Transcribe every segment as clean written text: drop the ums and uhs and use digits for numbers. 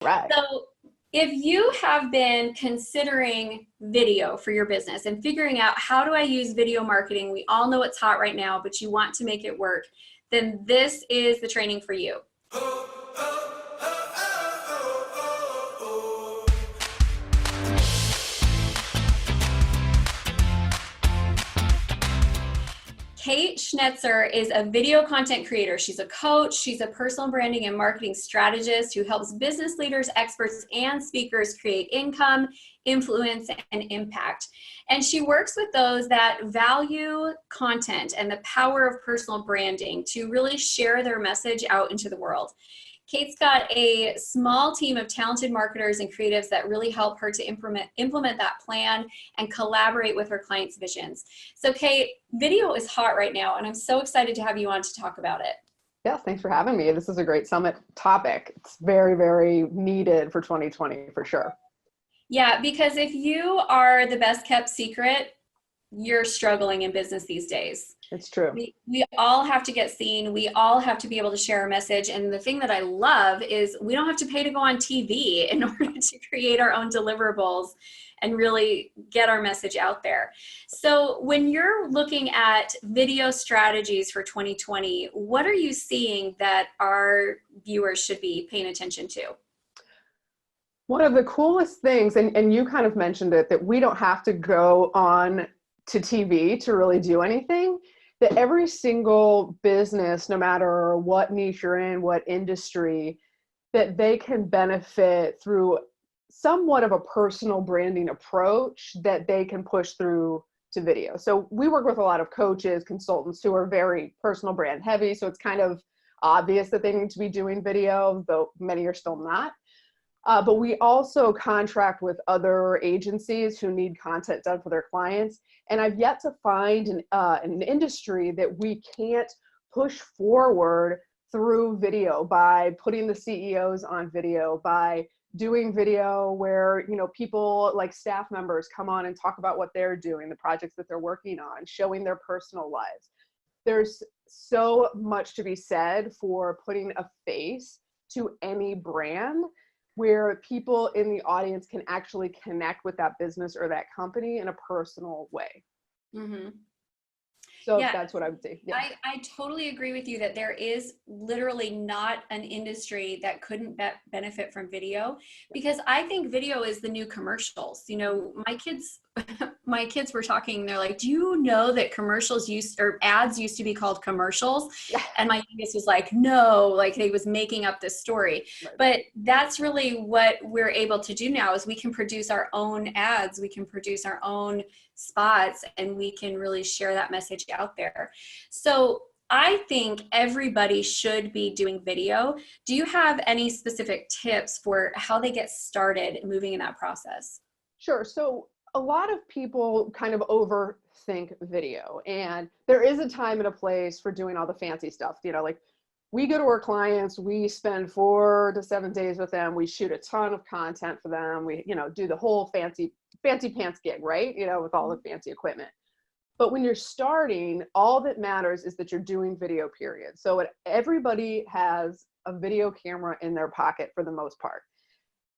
Right. So if you have been considering video for your business and figuring out how do I use video marketing, we all know it's hot right now, but you want to make it work, then this is the training for you. Kate Schnetzer is a video content creator. She's a coach. She's a personal branding and marketing strategist who helps business leaders, experts, and speakers create income, influence, and impact. And she works with those that value content and the power of personal branding to really share their message out into the world. Kate's got a small team of talented marketers and creatives that really help her to implement that plan and collaborate with her clients' visions. So Kate, video is hot right now, and I'm so excited to have you on to talk about it. Yes, thanks for having me. This is a great summit topic. It's very, very needed for 2020 for sure. Yeah, because if you are the best kept secret, you're struggling in business these days. It's true. We all have to get seen. We all have to be able to share a message. And the thing that I love is we don't have to pay to go on TV in order to create our own deliverables and really get our message out there. So when you're looking at video strategies for 2020, what are you seeing that our viewers should be paying attention to? One of the coolest things, and you kind of mentioned it, that we don't have to go on to TV to really do anything, that every single business, no matter what niche you're in, what industry, that they can benefit through somewhat of a personal branding approach that they can push through to video. So we work with a lot of coaches, consultants who are very personal brand heavy. So it's kind of obvious that they need to be doing video, though many are still not. But we also contract with other agencies who need content done for their clients. And I've yet to find an industry that we can't push forward through video by putting the CEOs on video, by doing video where, you know, people like staff members come on and talk about what they're doing, the projects that they're working on, showing their personal lives. There's so much to be said for putting a face to any brand where people in the audience can actually connect with that business or that company in a personal way. Mm-hmm. So yeah, that's what I would say. Yeah. I totally agree with you that there is literally not an industry that couldn't benefit from video, because I think video is the new commercials. You know, my kids were talking, they're like, do you know that ads used to be called commercials? Yeah. And my youngest was like, no, like they was making up this story. Right. But that's really what we're able to do now is we can produce our own ads, we can produce our own spots, and we can really share that message out there. So I think everybody should be doing video. Do you have any specific tips for how they get started moving in that process? Sure. So a lot of people kind of overthink video, and there is a time and a place for doing all the fancy stuff. You know, like we go to our clients, we spend 4 to 7 days with them. We shoot a ton of content for them. We, you know, do the whole fancy pants gig, right? You know, with all the fancy equipment. But when you're starting, all that matters is that you're doing video, period. So everybody has a video camera in their pocket for the most part.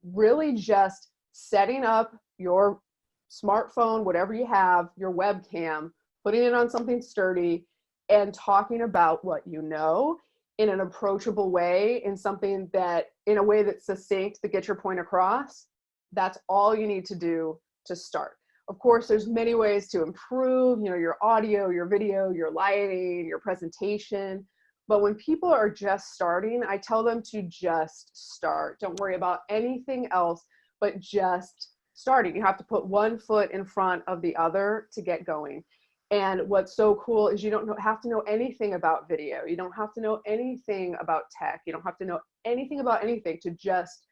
Really just setting up your smartphone, whatever you have, your webcam, putting it on something sturdy, and talking about what you know in an approachable way, in a way that's succinct, that gets your point across. That's all you need to do to start. Of course, there's many ways to improve, you know, your audio, your video, your lighting, your presentation. But when people are just starting, I tell them to just start. Don't worry about anything else, but just starting. You have to put one foot in front of the other to get going. And what's so cool is you don't have to know anything about video. You don't have to know anything about tech. You don't have to know anything about anything to just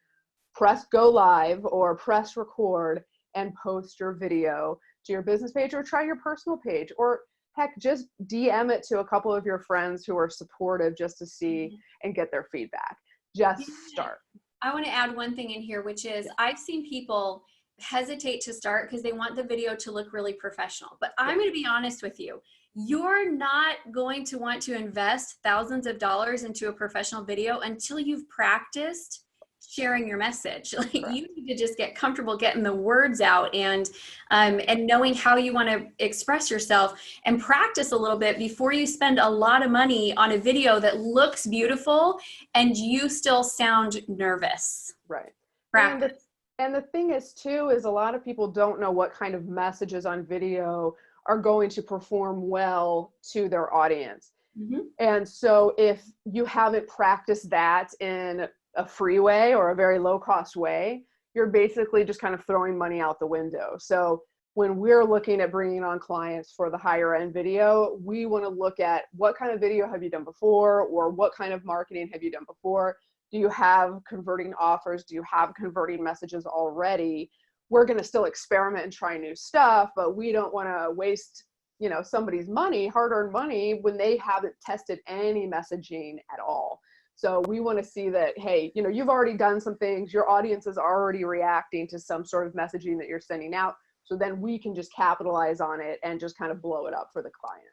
press go live or press record and post your video to your business page, or try your personal page, or heck, just DM it to a couple of your friends who are supportive just to see and get their feedback. Just start. I want to add one thing in here, which is I've seen people hesitate to start because they want the video to look really professional. But I'm going to be honest with you. You're not going to want to invest thousands of dollars into a professional video until you've practiced sharing your message. Like Correct. you need to just get comfortable getting the words out and knowing how you want to express yourself and practice a little bit before you spend a lot of money on a video that looks beautiful and you still sound nervous. Right. Practice. And the thing is too, is a lot of people don't know what kind of messages on video are going to perform well to their audience. Mm-hmm. And so if you haven't practiced that in a free way or a very low cost way, you're basically just kind of throwing money out the window. So when we're looking at bringing on clients for the higher end video, we want to look at what kind of video have you done before, or what kind of marketing have you done before? Do you have converting offers? Do you have converting messages already? We're going to still experiment and try new stuff, but we don't want to waste, you know, somebody's money, hard-earned money, when they haven't tested any messaging at all. So we want to see that, hey, you know, you've already done some things, your audience is already reacting to some sort of messaging that you're sending out. So then we can just capitalize on it and just kind of blow it up for the client.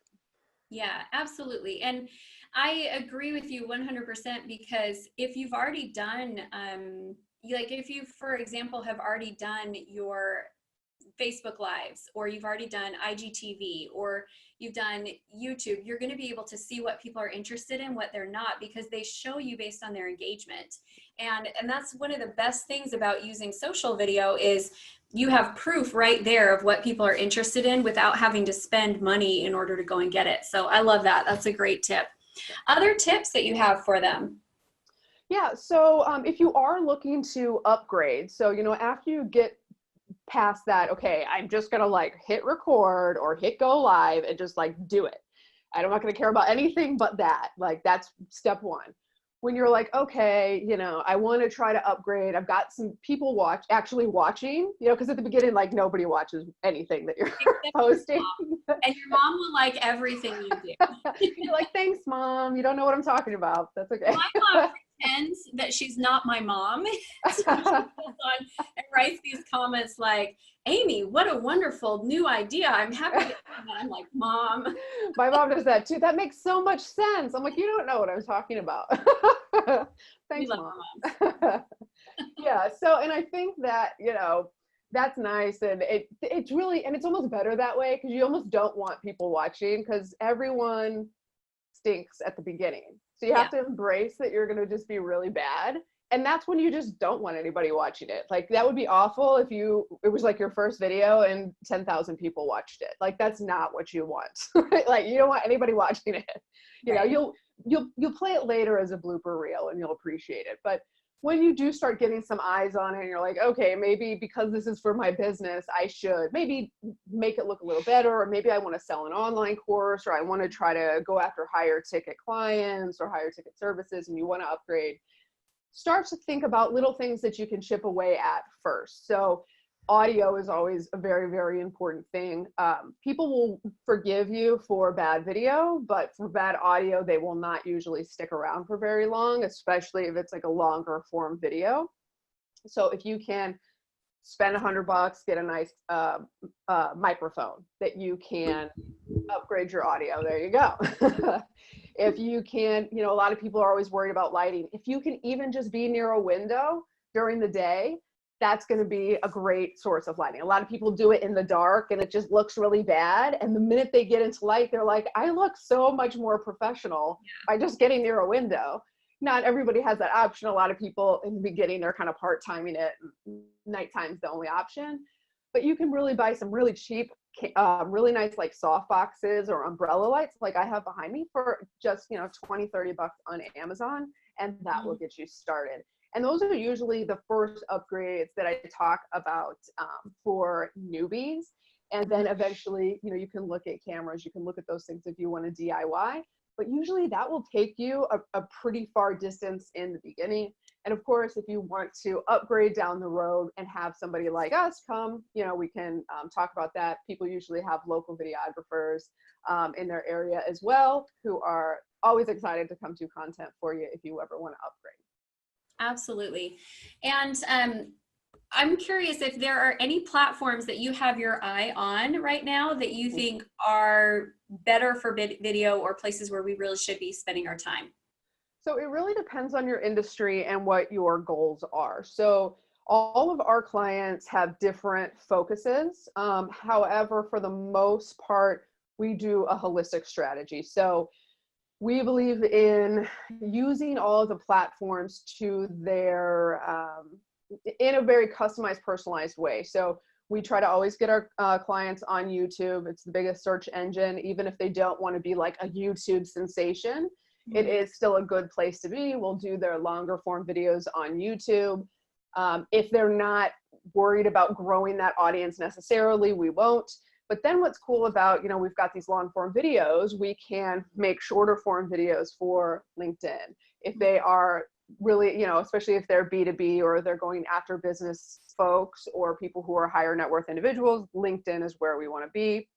Yeah, absolutely. And I agree with you 100%, because if you've already done, like if you, for example, have already done your Facebook Lives, or you've already done IGTV, or you've done YouTube, you're going to be able to see what people are interested in, what they're not, because they show you based on their engagement. And that's one of the best things about using social video is you have proof right there of what people are interested in without having to spend money in order to go and get it. So I love that. That's a great tip. Other tips that you have for them? Yeah, so if you are looking to upgrade, so, you know, after you get past that, okay, I'm just gonna like hit record or hit go live and just like do it. I'm not gonna care about anything but that. Like that's step one. When you're like, okay, you know, I want to try to upgrade. I've got some people actually watching, you know, because at the beginning, like nobody watches anything that you're posting. And your mom will like everything you do. You're like, thanks, mom. You don't know what I'm talking about. That's okay. My mom pretends that she's not my mom. So she goes on and writes these comments like, Amy, what a wonderful new idea. I'm happy to do that. I'm like, Mom. My mom does that too. That makes so much sense. I'm like, you don't know what I'm talking about. Thanks, Mom. Yeah. So, and I think that, you know, that's nice. And it's really, and it's almost better that way, because you almost don't want people watching, because everyone stinks at the beginning. So you have to embrace that you're going to just be really bad. And that's when you just don't want anybody watching it. Like that would be awful if it was like your first video and 10,000 people watched it. Like that's not what you want. Right? Like you don't want anybody watching it. You know, you'll play it later as a blooper reel and you'll appreciate it. But when you do start getting some eyes on it and you're like, okay, maybe because this is for my business, I should maybe make it look a little better, or maybe I want to sell an online course, or I want to try to go after higher ticket clients or higher ticket services, and you want to upgrade, start to think about little things that you can chip away at first. So audio is always a very, very important thing. People will forgive you for bad video, but for bad audio, they will not usually stick around for very long, especially if it's like a longer form video. So if you can spend $100, get a nice microphone that you can upgrade your audio, there you go. If you can, you know, a lot of people are always worried about lighting. If you can even just be near a window during the day, that's going to be a great source of lighting. A lot of people do it in the dark and it just looks really bad. And the minute they get into light, they're like, I look so much more professional by just getting near a window. Not everybody has that option. A lot of people in the beginning, they're kind of part-timing it. Nighttime's the only option. But you can really buy some really cheap, really nice like soft boxes or umbrella lights like I have behind me for just, you know, 20, 30 bucks on Amazon. And that will get you started. And those are usually the first upgrades that I talk about for newbies. And then eventually, you know, you can look at cameras, you can look at those things if you want to DIY. But usually that will take you a pretty far distance in the beginning. And of course, if you want to upgrade down the road and have somebody like us come, you know, we can talk about that. People usually have local videographers in their area as well, who are always excited to come do content for you if you ever want to upgrade. Absolutely. And I'm curious if there are any platforms that you have your eye on right now that you think are better for video, or places where we really should be spending our time. So it really depends on your industry and what your goals are. So all of our clients have different focuses. However, for the most part, we do a holistic strategy. So we believe in using all of the platforms to their in a very customized, personalized way. So we try to always get our clients on YouTube. It's the biggest search engine. Even if they don't want to be like a YouTube sensation, it is still a good place to be. We'll do their longer form videos on YouTube. If they're not worried about growing that audience necessarily, we won't. But then what's cool about, we've got these long form videos, we can make shorter form videos for LinkedIn. If they are really, especially if they're B2B or they're going after business folks or people who are higher net worth individuals, LinkedIn is where we want to be.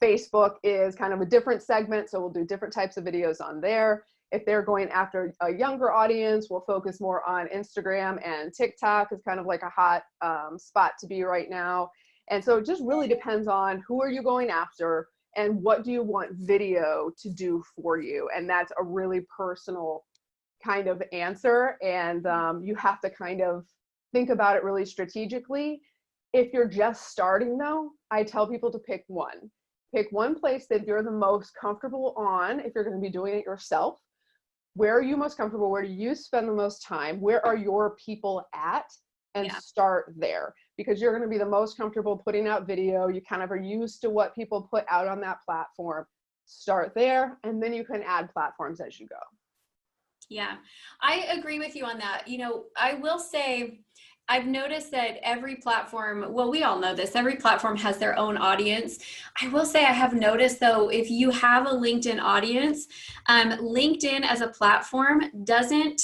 Facebook is kind of a different segment, so we'll do different types of videos on there. If they're going after a younger audience, we'll focus more on Instagram, and TikTok is kind of like a hot spot to be right now. And so it just really depends on who are you going after and what do you want video to do for you. And that's a really personal kind of answer. And you have to kind of think about it really strategically. If you're just starting though, I tell people to pick one. Pick one place that you're the most comfortable on if you're going to be doing it yourself. Where are you most comfortable? Where do you spend the most time? Where are your people at? And start there, because you're going to be the most comfortable putting out video. You kind of are used to what people put out on that platform. Start there, and then you can add platforms as you go. Yeah, I agree with you on that. I will say, I've noticed that every platform, well, we all know this, every platform has their own audience. I will say I have noticed though, if you have a LinkedIn audience, LinkedIn as a platform doesn't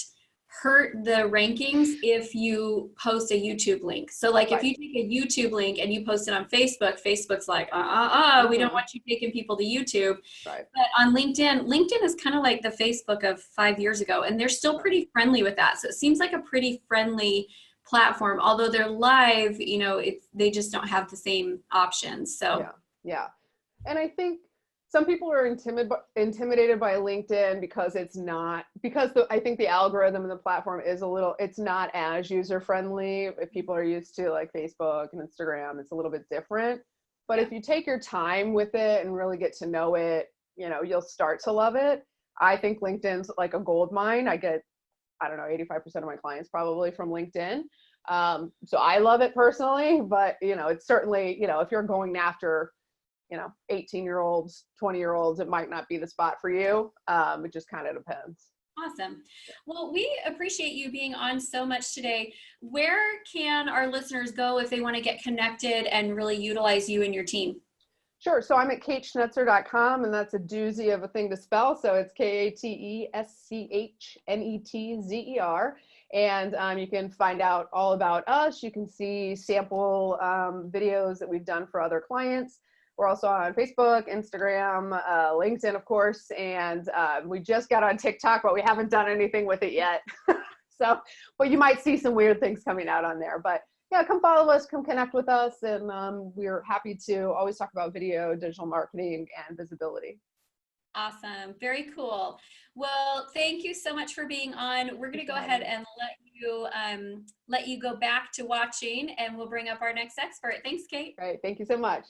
hurt the rankings if you post a YouTube link. So like if you take a YouTube link and you post it on Facebook, Facebook's like, we don't want you taking people to YouTube. But on LinkedIn is kind of like the Facebook of 5 years ago, and they're still pretty friendly with that. So it seems like a pretty friendly platform, although they're live, they just don't have the same options. So yeah. And I think some people are intimidated by LinkedIn because I think the algorithm in the platform is it's not as user friendly. If people are used to like Facebook and Instagram, it's a little bit different. But if you take your time with it and really get to know it, you'll start to love it. I think LinkedIn's like a gold mine. I get, 85% of my clients probably from LinkedIn. So I love it personally, but it's certainly, if you're going after 18-year-olds, 20-year-olds, it might not be the spot for you. It just kind of depends. Awesome. Well, we appreciate you being on so much today. Where can our listeners go if they want to get connected and really utilize you and your team? Sure. So I'm at kateschnetzer.com, and that's a doozy of a thing to spell. So it's KATESCHNETZER. And you can find out all about us. You can see sample videos that we've done for other clients. We're also on Facebook, Instagram, LinkedIn, of course, and we just got on TikTok, but we haven't done anything with it yet. But you might see some weird things coming out on there. But yeah, come follow us, come connect with us, and we're happy to always talk about video, digital marketing, and visibility. Awesome. Very cool. Well, thank you so much for being on. We're going to go ahead and let you go back to watching, and we'll bring up our next expert. Thanks, Kate. Great. Thank you so much.